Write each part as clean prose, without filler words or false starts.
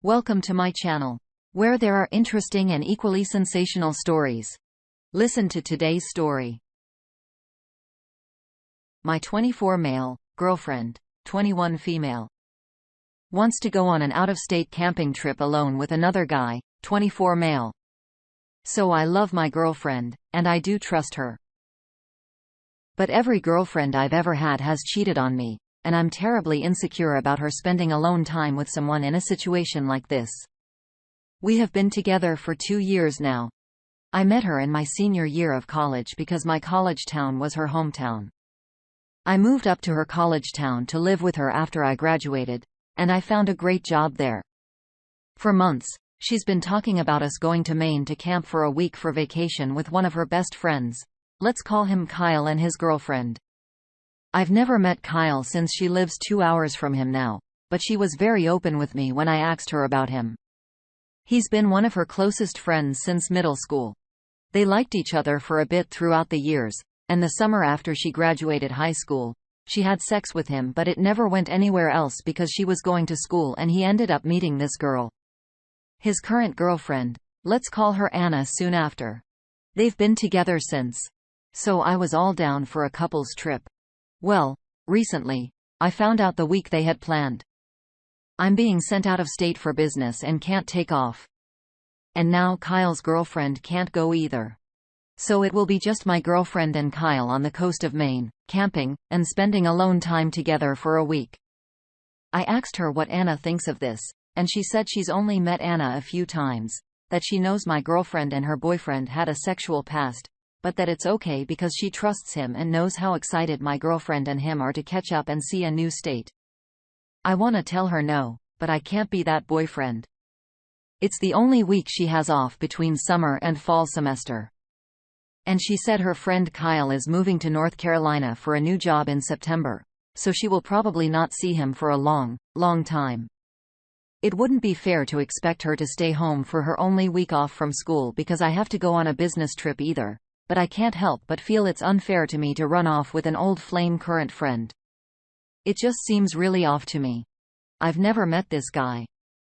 Welcome to my channel, where there are interesting and equally sensational stories. Listen to today's story. My 24 male girlfriend, 21 female, wants to go on an out-of-state camping trip alone with another guy, 24 male. So I love my girlfriend, and I do trust her. But every girlfriend I've ever had has cheated on me, and I'm terribly insecure about her spending alone time with someone in a situation like this. We have been together for 2 years now. I met her in my senior year of college because my college town was her hometown. I moved up to her college town to live with her after I graduated, and I found a great job there. For months, she's been talking about us going to Maine to camp for a week for vacation with one of her best friends. Let's call him Kyle and his girlfriend. I've never met Kyle since she lives 2 hours from him now, but she was very open with me when I asked her about him. He's been one of her closest friends since middle school. They liked each other for a bit throughout the years, and the summer after she graduated high school, she had sex with him, but it never went anywhere else because she was going to school and he ended up meeting this girl. His current girlfriend, let's call her Anna, soon after. They've been together since. So I was all down for a couple's trip. Well, recently, I found out the week they had planned. I'm being sent out of state for business and can't take off. And now Kyle's girlfriend can't go either. So it will be just my girlfriend and Kyle on the coast of Maine, camping, and spending alone time together for a week. I asked her what Anna thinks of this, and she said she's only met Anna a few times, that she knows my girlfriend and her boyfriend had a sexual past, but that it's okay because she trusts him and knows how excited my girlfriend and him are to catch up and see a new state. I want to tell her no, but I can't be that boyfriend. It's the only week she has off between summer and fall semester. And she said her friend Kyle is moving to North Carolina for a new job in September, so she will probably not see him for a long, long time. It wouldn't be fair to expect her to stay home for her only week off from school because I have to go on a business trip either. But I can't help but feel it's unfair to me to run off with an old flame current friend. It just seems really off to me. I've never met this guy.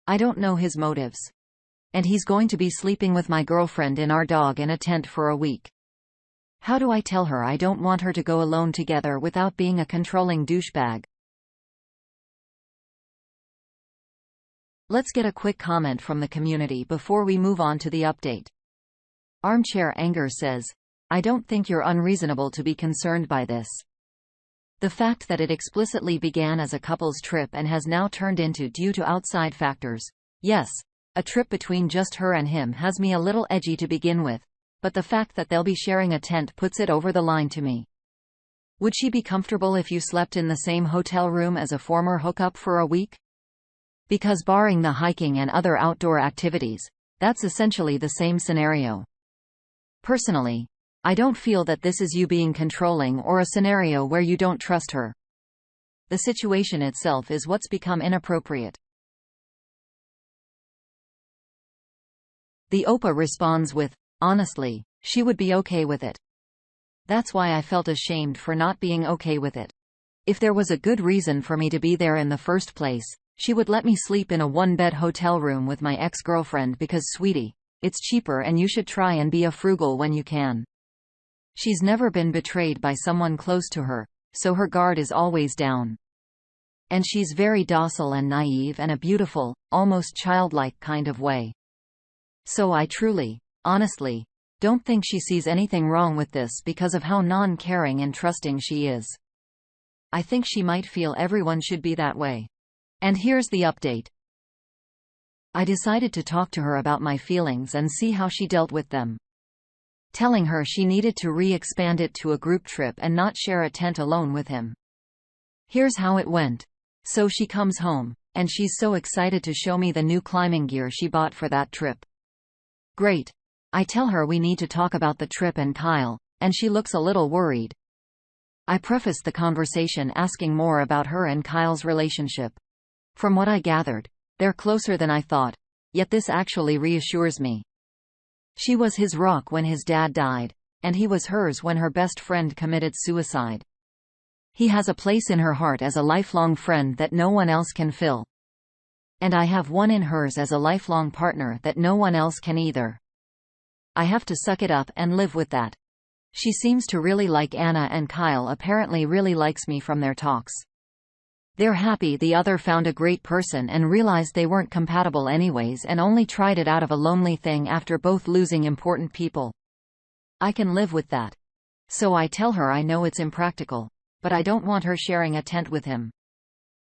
I don't know his motives. And he's going to be sleeping with my girlfriend in our dog in a tent for a week. How do I tell her I don't want her to go alone together without being a controlling douchebag? Let's get a quick comment from the community before we move on to the update. Armchair Anger says, I don't think you're unreasonable to be concerned by this. The fact that it explicitly began as a couple's trip and has now turned into due to outside factors. Yes, a trip between just her and him has me a little edgy to begin with, but the fact that they'll be sharing a tent puts it over the line to me. Would she be comfortable if you slept in the same hotel room as a former hookup for a week? Because barring the hiking and other outdoor activities, that's essentially the same scenario. Personally, I don't feel that this is you being controlling or a scenario where you don't trust her. The situation itself is what's become inappropriate. The Opa responds with, honestly, she would be okay with it. That's why I felt ashamed for not being okay with it. If there was a good reason for me to be there in the first place, she would let me sleep in a one-bed hotel room with my ex-girlfriend because, sweetie, it's cheaper and you should try and be a frugal when you can. She's never been betrayed by someone close to her, so her guard is always down. And she's very docile and naive in a beautiful, almost childlike kind of way. So I truly, honestly, don't think she sees anything wrong with this because of how non-caring and trusting she is. I think she might feel everyone should be that way. And here's the update. I decided to talk to her about my feelings and see how she dealt with them. Telling her she needed to re-expand it to a group trip and not share a tent alone with him. Here's how it went. So she comes home, and she's so excited to show me the new climbing gear she bought for that trip. Great. I tell her we need to talk about the trip and Kyle, and she looks a little worried. I prefaced the conversation asking more about her and Kyle's relationship. From what I gathered, they're closer than I thought, yet this actually reassures me. She was his rock when his dad died, and he was hers when her best friend committed suicide. He has a place in her heart as a lifelong friend that no one else can fill. And I have one in hers as a lifelong partner that no one else can either. I have to suck it up and live with that. She seems to really like Anna, and Kyle apparently really likes me from their talks. They're happy the other found a great person and realized they weren't compatible anyways and only tried it out of a lonely thing after both losing important people. I can live with that. So I tell her I know it's impractical, but I don't want her sharing a tent with him.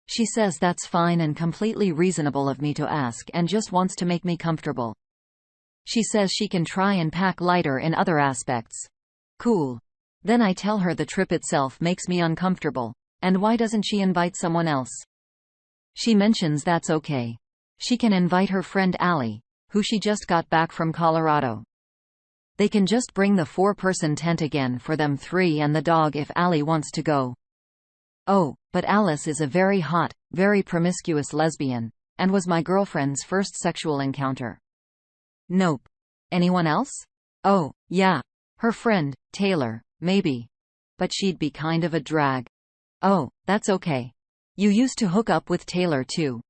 She says that's fine and completely reasonable of me to ask and just wants to make me comfortable. She says she can try and pack lighter in other aspects. Cool. Then I tell her the trip itself makes me uncomfortable, and why doesn't she invite someone else? She mentions that's okay. She can invite her friend Allie, who she just got back from Colorado. They can just bring the 4-person tent again for them 3 and the dog if Allie wants to go. Oh, but Alice is a very hot, very promiscuous lesbian, and was my girlfriend's first sexual encounter. Nope. Anyone else? Oh, yeah. Her friend, Taylor, maybe. But she'd be kind of a drag. Oh, that's okay. You used to hook up with Taylor too.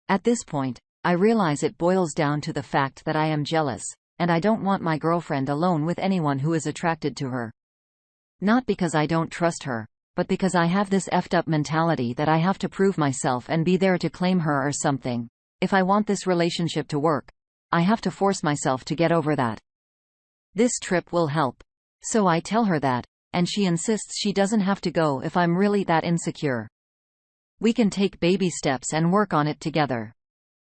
At this point, I realize it boils down to the fact that I am jealous, and I don't want my girlfriend alone with anyone who is attracted to her. Not because I don't trust her, but because I have this effed up mentality that I have to prove myself and be there to claim her or something. If I want this relationship to work, I have to force myself to get over that. This trip will help. So I tell her that, and she insists she doesn't have to go if I'm really that insecure. We can take baby steps and work on it together.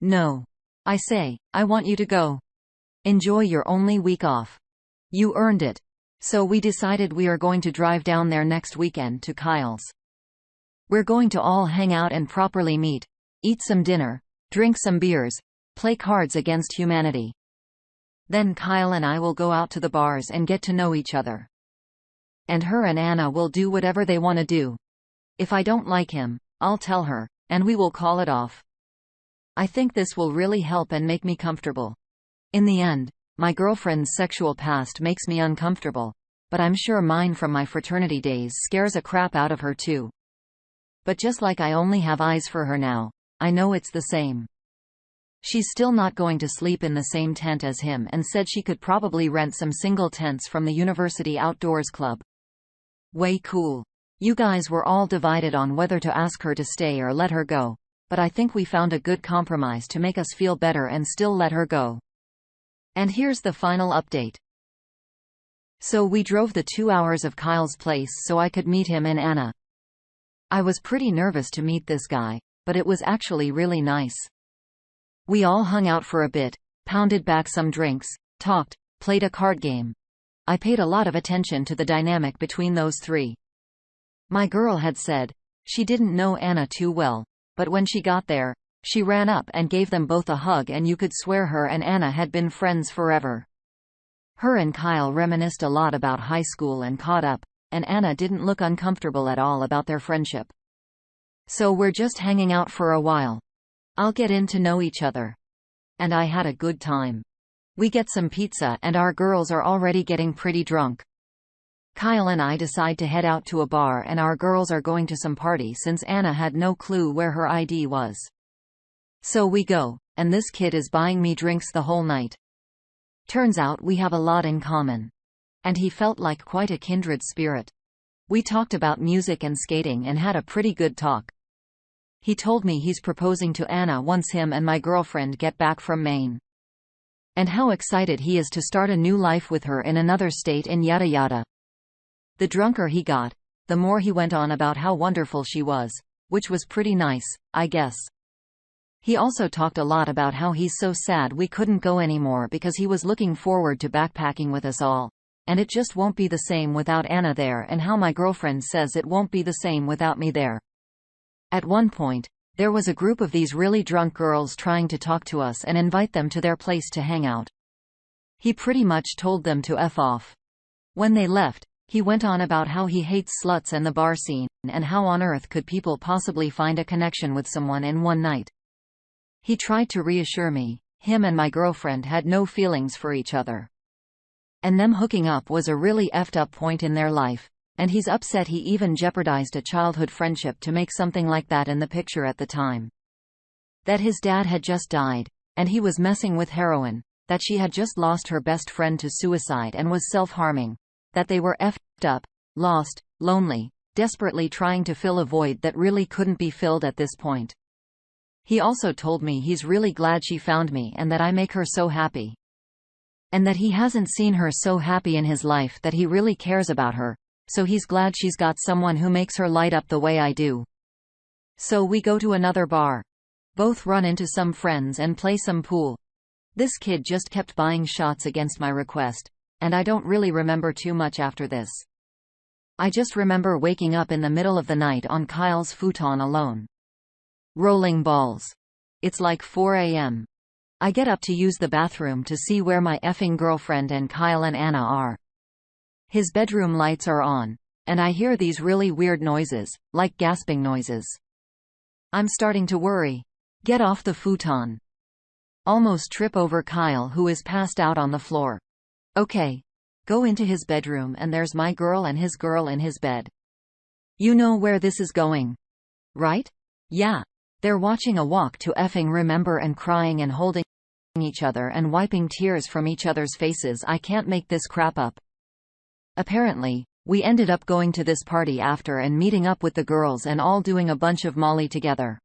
No. I say, I want you to go. Enjoy your only week off. You earned it. So we decided we are going to drive down there next weekend to Kyle's. We're going to all hang out and properly meet, eat some dinner, drink some beers, play Cards Against Humanity. Then Kyle and I will go out to the bars and get to know each other. And her and Anna will do whatever they want to do. If I don't like him, I'll tell her, and we will call it off. I think this will really help and make me comfortable. In the end, my girlfriend's sexual past makes me uncomfortable, but I'm sure mine from my fraternity days scares a crap out of her too. But just like I only have eyes for her now, I know it's the same. She's still not going to sleep in the same tent as him and said she could probably rent some single tents from the University Outdoors Club. Way cool. You guys were all divided on whether to ask her to stay or let her go, but I think we found a good compromise to make us feel better and still let her go. And here's the final update. So we drove the 2 hours of Kyle's place so I could meet him and Anna. I was pretty nervous to meet this guy, but it was actually really nice. We all hung out for a bit, pounded back some drinks, talked, played a card game. I paid a lot of attention to the dynamic between those 3. My girl had said she didn't know Anna too well, but when she got there, she ran up and gave them both a hug, and you could swear her and Anna had been friends forever. Her and Kyle reminisced a lot about high school and caught up, and Anna didn't look uncomfortable at all about their friendship. So we're just hanging out for a while. I'll get in to know each other. And I had a good time. We get some pizza and our girls are already getting pretty drunk. Kyle and I decide to head out to a bar, and our girls are going to some party since Anna had no clue where her ID was. So we go, and this kid is buying me drinks the whole night. Turns out we have a lot in common. And he felt like quite a kindred spirit. We talked about music and skating and had a pretty good talk. He told me he's proposing to Anna once him and my girlfriend get back from Maine. And how excited he is to start a new life with her in another state and yada yada. The drunker he got, the more he went on about how wonderful she was, which was pretty nice, I guess. He also talked a lot about how he's so sad we couldn't go anymore because he was looking forward to backpacking with us all, and it just won't be the same without Anna there, and how my girlfriend says it won't be the same without me there. At one point, there was a group of these really drunk girls trying to talk to us and invite them to their place to hang out. He pretty much told them to F off. When they left, he went on about how he hates sluts and the bar scene, and how on earth could people possibly find a connection with someone in one night. He tried to reassure me, him and my girlfriend had no feelings for each other. And them hooking up was a really effed up point in their life, and he's upset he even jeopardized a childhood friendship to make something like that in the picture at the time. That his dad had just died, and he was messing with heroin, that she had just lost her best friend to suicide and was self-harming, that they were effed up, lost, lonely, desperately trying to fill a void that really couldn't be filled at this point. He also told me he's really glad she found me and that I make her so happy. And that he hasn't seen her so happy in his life, that he really cares about her, so he's glad she's got someone who makes her light up the way I do. So we go to another bar. Both run into some friends and play some pool. This kid just kept buying shots against my request, and I don't really remember too much after this. I just remember waking up in the middle of the night on Kyle's futon alone. Rolling balls. It's like 4 a.m. I get up to use the bathroom to see where my effing girlfriend and Kyle and Anna are. His bedroom lights are on, and I hear these really weird noises, like gasping noises. I'm starting to worry. Get off the futon. Almost trip over Kyle, who is passed out on the floor. Okay. Go into his bedroom and there's my girl and his girl in his bed. You know where this is going, right? Yeah. They're watching a Walk to Effing Remember and crying and holding each other and wiping tears from each other's faces. I can't make this crap up. Apparently, we ended up going to this party after and meeting up with the girls and all doing a bunch of Molly together.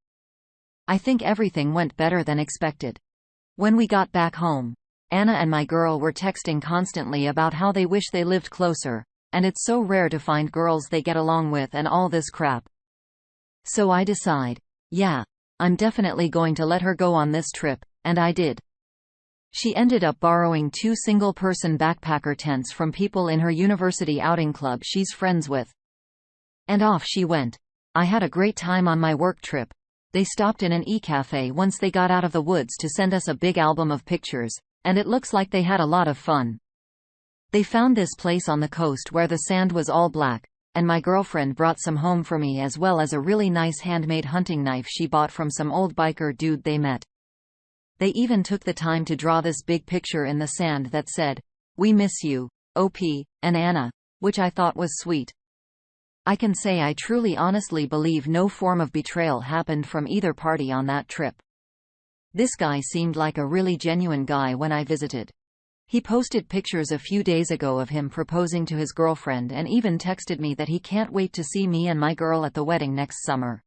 I think everything went better than expected. When we got back home, Anna and my girl were texting constantly about how they wish they lived closer, and it's so rare to find girls they get along with and all this crap. So I decide, yeah, I'm definitely going to let her go on this trip, and I did. She ended up borrowing 2 single-person backpacker tents from people in her university outing club she's friends with. And off she went. I had a great time on my work trip. They stopped in an e-cafe once they got out of the woods to send us a big album of pictures, and it looks like they had a lot of fun. They found this place on the coast where the sand was all black, and my girlfriend brought some home for me as well as a really nice handmade hunting knife she bought from some old biker dude they met. They even took the time to draw this big picture in the sand that said, "We miss you, OP, and Anna," which I thought was sweet. I can say I truly honestly believe no form of betrayal happened from either party on that trip. This guy seemed like a really genuine guy when I visited. He posted pictures a few days ago of him proposing to his girlfriend and even texted me that he can't wait to see me and my girl at the wedding next summer.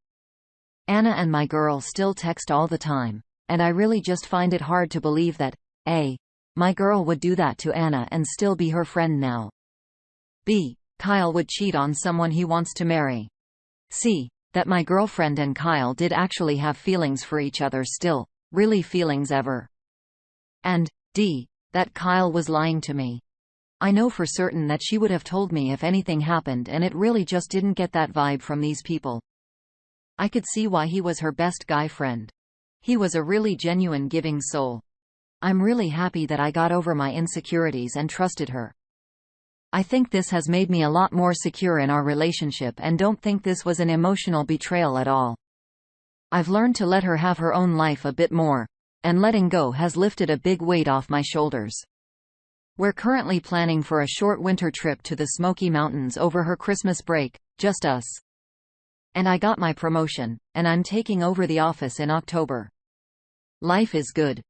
Anna and my girl still text all the time, and I really just find it hard to believe that, A, my girl would do that to Anna and still be her friend now. B, Kyle would cheat on someone he wants to marry. C, that my girlfriend and Kyle did actually have feelings for each other still, really feelings ever. And D, that Kyle was lying to me. I know for certain that she would have told me if anything happened, and it really just didn't get that vibe from these people. I could see why he was her best guy friend. He was a really genuine giving soul. I'm really happy that I got over my insecurities and trusted her. I think this has made me a lot more secure in our relationship and don't think this was an emotional betrayal at all. I've learned to let her have her own life a bit more, and letting go has lifted a big weight off my shoulders. We're currently planning for a short winter trip to the Smoky Mountains over her Christmas break, just us. And I got my promotion, and I'm taking over the office in October. Life is good.